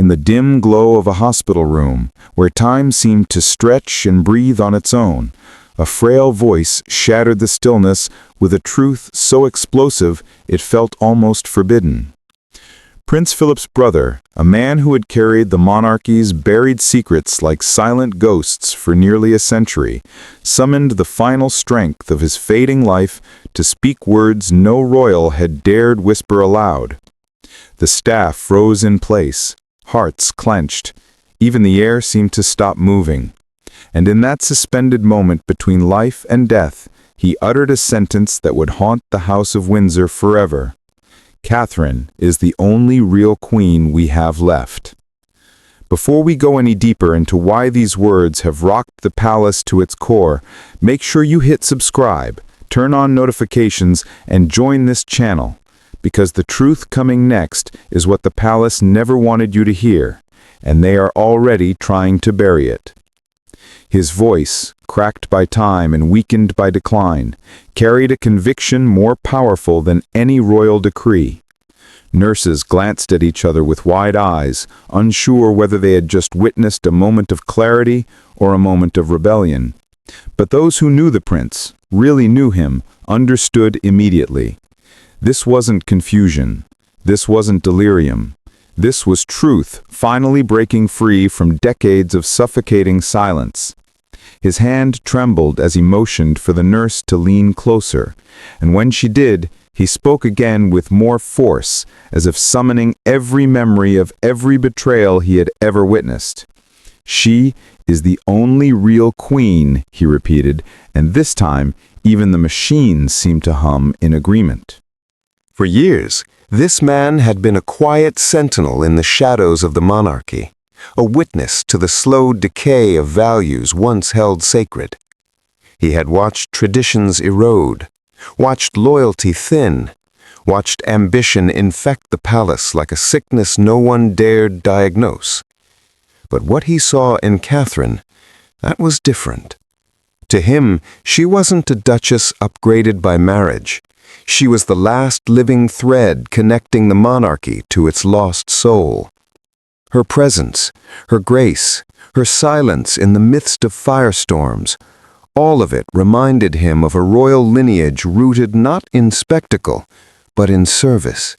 in the dim glow of a hospital room, where time seemed to stretch and breathe on its own, a frail voice shattered the stillness with a truth so explosive it felt almost forbidden. Prince Philip's brother, a man who had carried the monarchy's buried secrets like silent ghosts for nearly a century, summoned the final strength of his fading life to speak words no royal had dared whisper aloud. The staff froze in place, hearts clenched, even the air seemed to stop moving. And in that suspended moment between life and death, he uttered a sentence that would haunt the House of Windsor forever. Catherine is the only real queen we have left. Before we go any deeper into why these words have rocked the palace to its core, make sure you hit subscribe, turn on notifications, and join this channel, because the truth coming next is what the palace never wanted you to hear, and they are already trying to bury it. His voice, cracked by time and weakened by decline, carried a conviction more powerful than any royal decree. Nurses glanced at each other with wide eyes, unsure whether they had just witnessed a moment of clarity or a moment of rebellion. But those who knew the prince, really knew him, understood immediately. This wasn't confusion. This wasn't delirium. This was truth finally breaking free from decades of suffocating silence. His hand trembled as he motioned for the nurse to lean closer, and when she did, he spoke again with more force, as if summoning every memory of every betrayal he had ever witnessed. "She is the only real queen," he repeated, and this time even the machines seemed to hum in agreement. For years, this man had been a quiet sentinel in the shadows of the monarchy, a witness to the slow decay of values once held sacred. He had watched traditions erode, watched loyalty thin, watched ambition infect the palace like a sickness no one dared diagnose. But what he saw in Catherine, that was different. To him, she wasn't a duchess upgraded by marriage. She was the last living thread connecting the monarchy to its lost soul. Her presence, her grace, her silence in the midst of firestorms, all of it reminded him of a royal lineage rooted not in spectacle, but in service.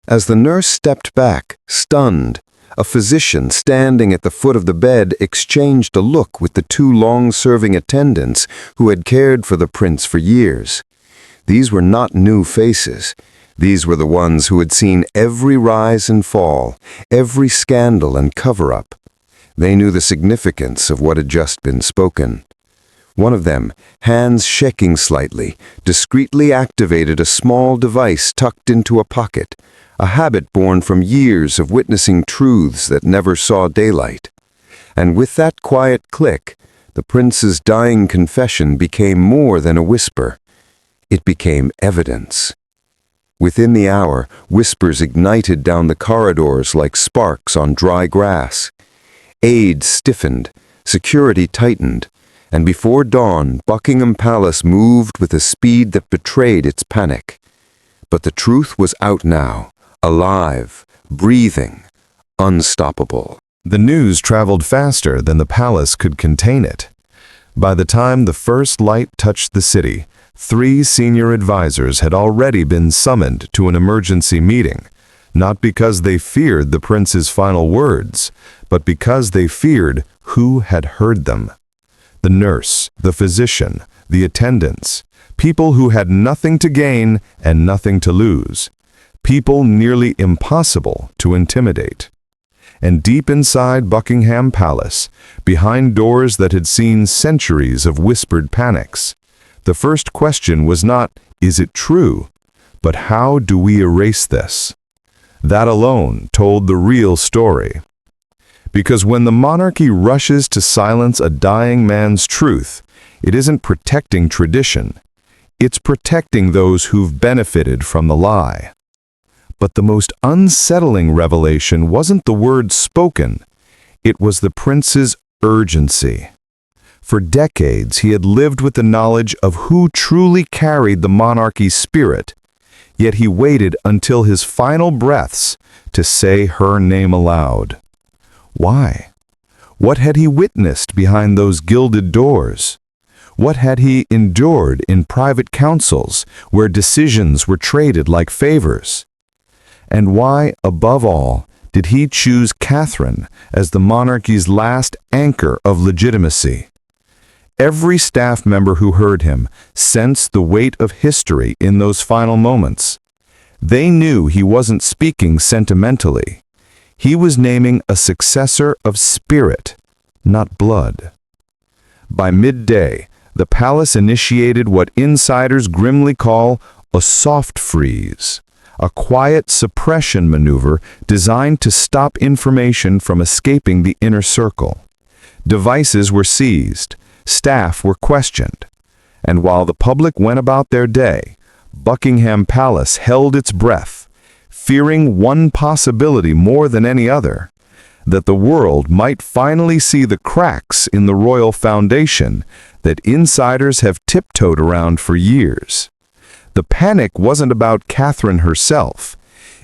As the nurse stepped back, stunned, a physician standing at the foot of the bed exchanged a look with the two long-serving attendants who had cared for the prince for years. These were not new faces. These were the ones who had seen every rise and fall, every scandal and cover-up. They knew the significance of what had just been spoken. One of them, hands shaking slightly, discreetly activated a small device tucked into a pocket, a habit born from years of witnessing truths that never saw daylight. And with that quiet click, the prince's dying confession became more than a whisper. It became evidence. Within the hour, whispers ignited down the corridors like sparks on dry grass. Aides stiffened, security tightened, and before dawn, Buckingham Palace moved with a speed that betrayed its panic. But the truth was out now, alive, breathing, unstoppable. The news traveled faster than the palace could contain it. By the time the first light touched the city, 3 senior advisors had already been summoned to an emergency meeting, not because they feared the prince's final words, but because they feared who had heard them. The nurse, the physician, the attendants, people who had nothing to gain and nothing to lose, people nearly impossible to intimidate. And deep inside Buckingham Palace, behind doors that had seen centuries of whispered panics, the first question was not, "Is it true?" but "How do we erase this?" That alone told the real story. Because when the monarchy rushes to silence a dying man's truth, it isn't protecting tradition. It's protecting those who've benefited from the lie. But the most unsettling revelation wasn't the words spoken. It was the prince's urgency. For decades, he had lived with the knowledge of who truly carried the monarchy's spirit. yet he waited until his final breaths to say her name aloud. Why? What had he witnessed behind those gilded doors? What had he endured in private councils where decisions were traded like favors? And why, above all, did he choose Catherine as the monarchy's last anchor of legitimacy? Every staff member who heard him sensed the weight of history in those final moments. They knew he wasn't speaking sentimentally. He was naming a successor of spirit, not blood. By midday, the palace initiated what insiders grimly call a soft freeze, a quiet suppression maneuver designed to stop information from escaping the inner circle. Devices were seized, staff were questioned, and while the public went about their day, Buckingham Palace held its breath, fearing one possibility more than any other, that the world might finally see the cracks in the royal foundation that insiders have tiptoed around for years. The panic wasn't about Catherine herself.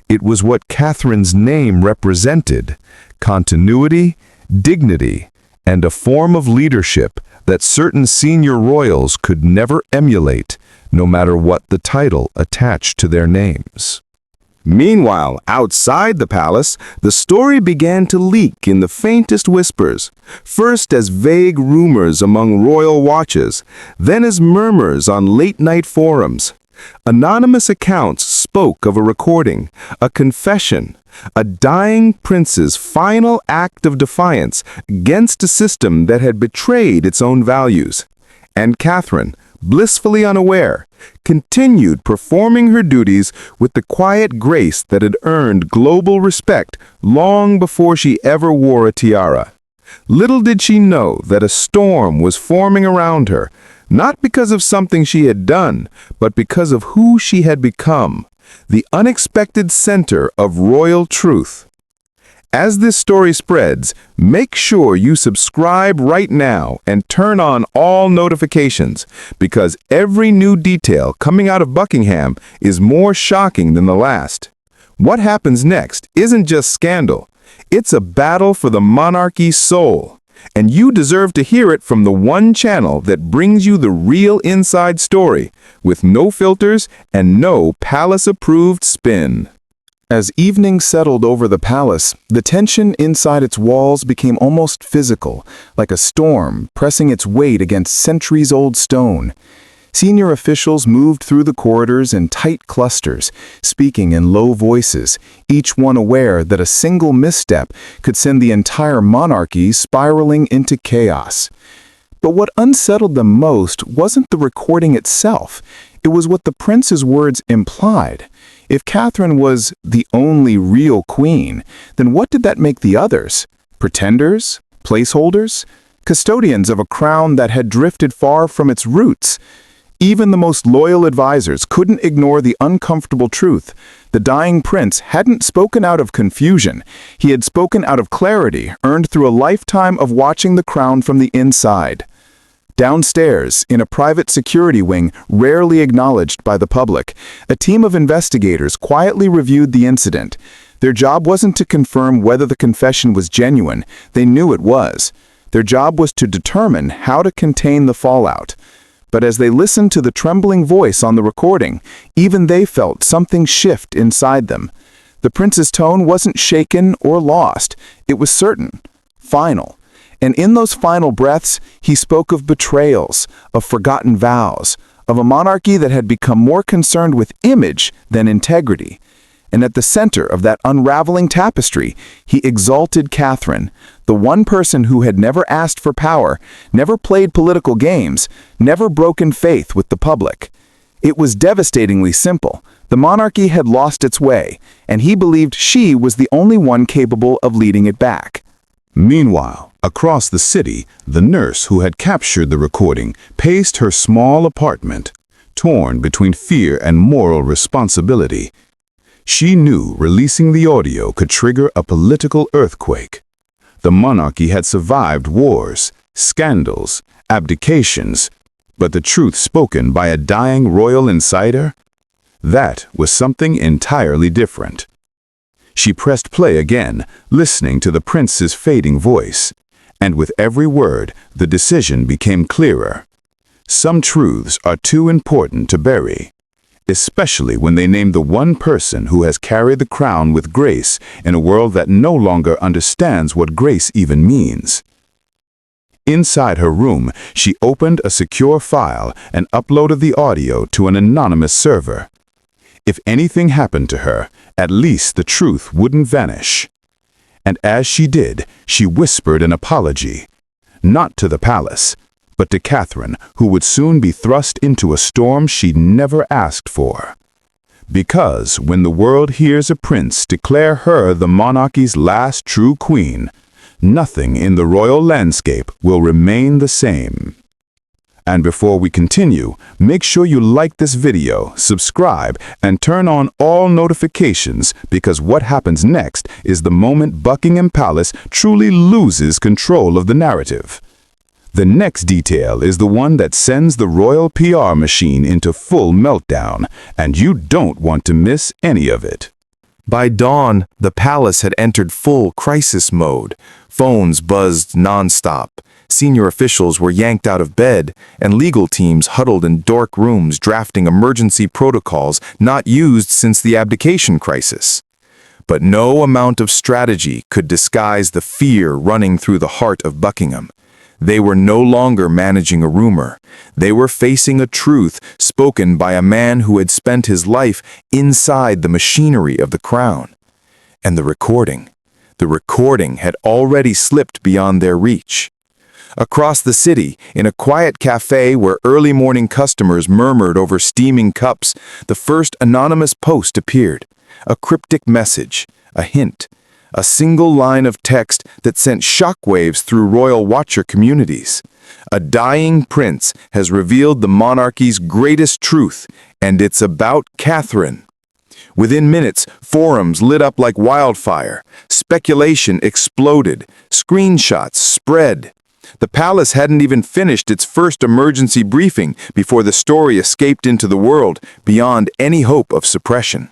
It was what Catherine's name represented: continuity, dignity, and a form of leadership that certain senior royals could never emulate, no matter what the title attached to their names. Meanwhile, outside the palace, the story began to leak in the faintest whispers, first as vague rumors among royal watches, then as murmurs on late-night forums. Anonymous accounts spoke of a recording, a confession, a dying prince's final act of defiance against a system that had betrayed its own values. And Catherine, blissfully unaware, continued performing her duties with the quiet grace that had earned global respect long before she ever wore a tiara. Little did she know that a storm was forming around her, not because of something she had done, but because of who she had become, the unexpected center of royal truth. As this story spreads, make sure you subscribe right now and turn on all notifications, because every new detail coming out of Buckingham is more shocking than the last. What happens next isn't just scandal. It's a battle for the monarchy's soul. And you deserve to hear it from the one channel that brings you the real inside story, with no filters and no palace-approved spin. As evening settled over the palace, the tension inside its walls became almost physical, like a storm pressing its weight against centuries-old stone. Senior officials moved through the corridors in tight clusters, speaking in low voices, each one aware that a single misstep could send the entire monarchy spiraling into chaos. But what unsettled them most wasn't the recording itself. It was what the prince's words implied. If Catherine was the only real queen, then what did that make the others? Pretenders? Placeholders? Custodians of a crown that had drifted far from its roots? Even the most loyal advisors couldn't ignore the uncomfortable truth. The dying prince hadn't spoken out of confusion. He had spoken out of clarity, earned through a lifetime of watching the crown from the inside. Downstairs, in a private security wing rarely acknowledged by the public, a team of investigators quietly reviewed the incident. Their job wasn't to confirm whether the confession was genuine. They knew it was. Their job was to determine how to contain the fallout. But as they listened to the trembling voice on the recording, even they felt something shift inside them. The prince's tone wasn't shaken or lost. It was certain, final. And in those final breaths, he spoke of betrayals, of forgotten vows, of a monarchy that had become more concerned with image than integrity. And at the center of that unraveling tapestry, he exalted Catherine, the one person who had never asked for power, never played political games, never broken faith with the public. It was devastatingly simple. The monarchy had lost its way, and he believed she was the only one capable of leading it back. Meanwhile, across the city, the nurse who had captured the recording paced her small apartment, torn between fear and moral responsibility. She knew releasing the audio could trigger a political earthquake. The monarchy had survived wars, scandals, abdications, but the truth spoken by a dying royal insider? That was something entirely different. She pressed play again, listening to the prince's fading voice, and with every word, the decision became clearer. Some truths are too important to bury, especially when they name the one person who has carried the crown with grace in a world that no longer understands what grace even means. Inside her room, she opened a secure file and uploaded the audio to an anonymous server. If anything happened to her, at least the truth wouldn't vanish. And as she did, she whispered an apology. Not to the palace, but to Catherine, who would soon be thrust into a storm she'd never asked for. Because when the world hears a prince declare her the monarchy's last true queen, nothing in the royal landscape will remain the same. And before we continue, make sure you like this video, subscribe, and turn on all notifications, because what happens next is the moment Buckingham Palace truly loses control of the narrative. The next detail is the one that sends the royal PR machine into full meltdown, and you don't want to miss any of it. By dawn, the palace had entered full crisis mode. Phones buzzed nonstop. Senior officials were yanked out of bed, and legal teams huddled in dark rooms drafting emergency protocols not used since the abdication crisis. But no amount of strategy could disguise the fear running through the heart of Buckingham. They were no longer managing a rumor. They were facing a truth spoken by a man who had spent his life inside the machinery of the crown. And the recording had already slipped beyond their reach. Across the city, in a quiet cafe where early morning customers murmured over steaming cups, the first anonymous post appeared. A cryptic message, a hint, a single line of text that sent shockwaves through royal watcher communities. A dying prince has revealed the monarchy's greatest truth, and it's about Catherine. Within minutes, forums lit up like wildfire. Speculation exploded. Screenshots spread. The palace hadn't even finished its first emergency briefing before the story escaped into the world beyond any hope of suppression.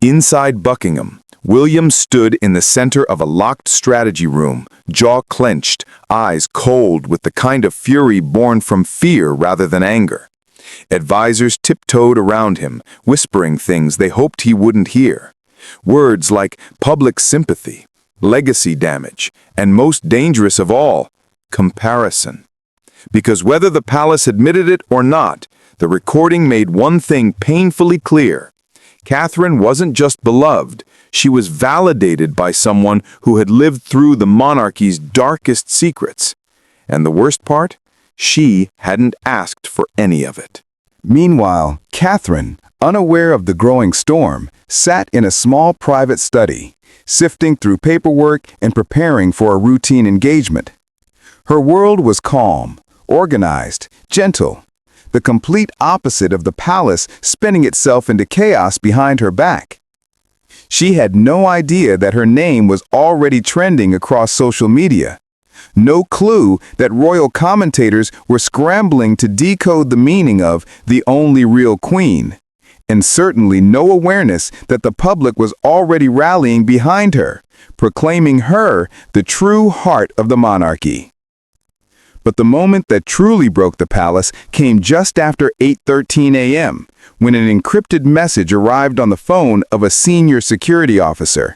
Inside Buckingham, William stood in the center of a locked strategy room, jaw clenched, eyes cold with the kind of fury born from fear rather than anger. Advisors tiptoed around him, whispering things they hoped he wouldn't hear. Words like public sympathy, legacy damage, and most dangerous of all, comparison. Because whether the palace admitted it or not, the recording made one thing painfully clear. Catherine wasn't just beloved, she was validated by someone who had lived through the monarchy's darkest secrets. And the worst part? She hadn't asked for any of it. Meanwhile, Catherine, unaware of the growing storm, sat in a small private study, sifting through paperwork and preparing for a routine engagement. Her world was calm, organized, gentle, the complete opposite of the palace spinning itself into chaos behind her back. She had no idea that her name was already trending across social media. No clue that royal commentators were scrambling to decode the meaning of the only real queen, and certainly no awareness that the public was already rallying behind her, proclaiming her the true heart of the monarchy. But the moment that truly broke the palace came just after 8:13 a.m., when an encrypted message arrived on the phone of a senior security officer.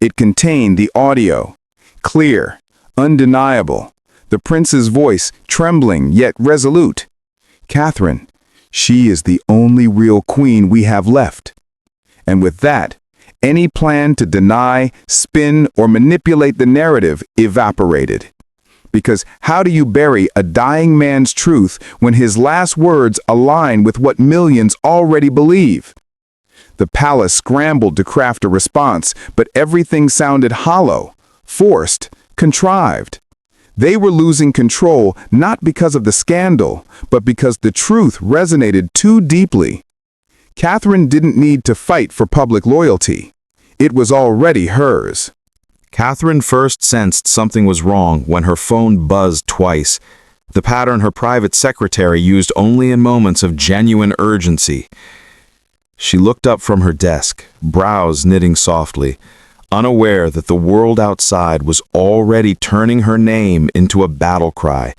It contained the audio, clear, undeniable, the prince's voice trembling yet resolute. "Catherine, she is the only real queen we have left." And with that, any plan to deny, spin, or manipulate the narrative evaporated. Because how do you bury a dying man's truth when his last words align with what millions already believe? The palace scrambled to craft a response, but everything sounded hollow, forced, contrived. They were losing control not because of the scandal, but because the truth resonated too deeply. Catherine didn't need to fight for public loyalty. It was already hers. Catherine first sensed something was wrong when her phone buzzed twice, the pattern her private secretary used only in moments of genuine urgency. She looked up from her desk, brows knitting softly, unaware that the world outside was already turning her name into a battle cry.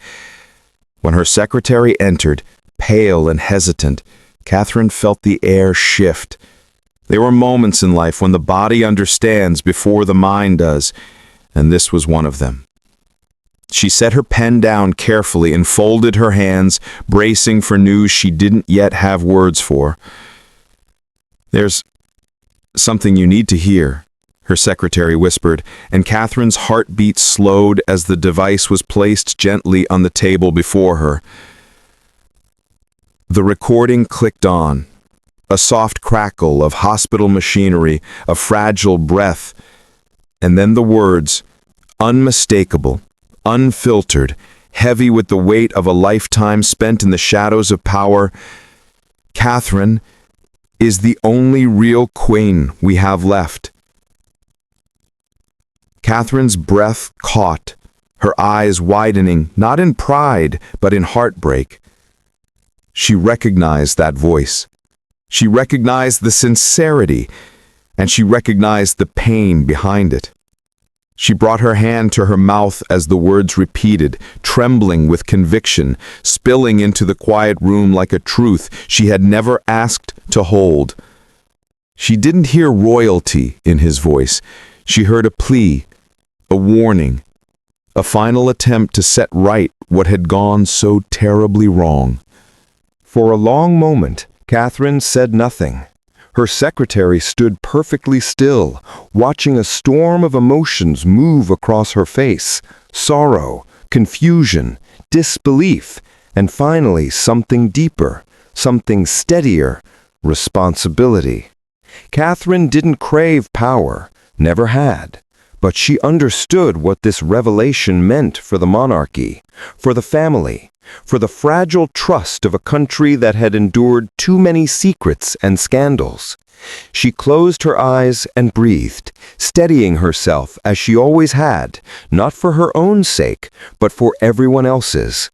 When her secretary entered, pale and hesitant, Catherine felt the air shift. There were moments in life when the body understands before the mind does, and this was one of them. She set her pen down carefully and folded her hands, bracing for news she didn't yet have words for. "There's something you need to hear," her secretary whispered, and Catherine's heartbeat slowed as the device was placed gently on the table before her. The recording clicked on, a soft crackle of hospital machinery, a fragile breath, and then the words, unmistakable, unfiltered, heavy with the weight of a lifetime spent in the shadows of power. "Catherine is the only real queen we have left." Catherine's breath caught, her eyes widening, not in pride, but in heartbreak. She recognized that voice. She recognized the sincerity, and she recognized the pain behind it. She brought her hand to her mouth as the words repeated, trembling with conviction, spilling into the quiet room like a truth she had never asked to hold. She didn't hear royalty in his voice. She heard a plea, a warning, a final attempt to set right what had gone so terribly wrong. For a long moment, Catherine said nothing. Her secretary stood perfectly still, watching a storm of emotions move across her face: sorrow, confusion, disbelief, and finally something deeper, something steadier: responsibility. Catherine didn't crave power, never had, but she understood what this revelation meant for the monarchy, for the family, for the fragile trust of a country that had endured too many secrets and scandals. She closed her eyes and breathed, steadying herself as she always had, not for her own sake, but for everyone else's.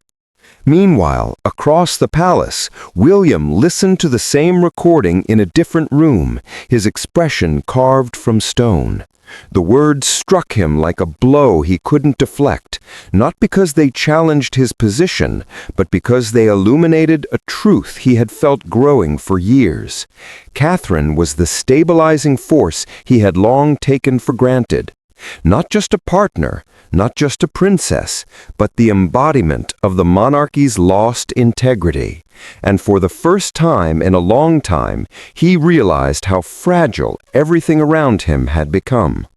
Meanwhile, across the palace, William listened to the same recording in a different room, his expression carved from stone. The words struck him like a blow he couldn't deflect, not because they challenged his position, but because they illuminated a truth he had felt growing for years. Catherine was the stabilizing force he had long taken for granted. Not just a partner, not just a princess, but the embodiment of the monarchy's lost integrity. And for the first time in a long time, he realized how fragile everything around him had become.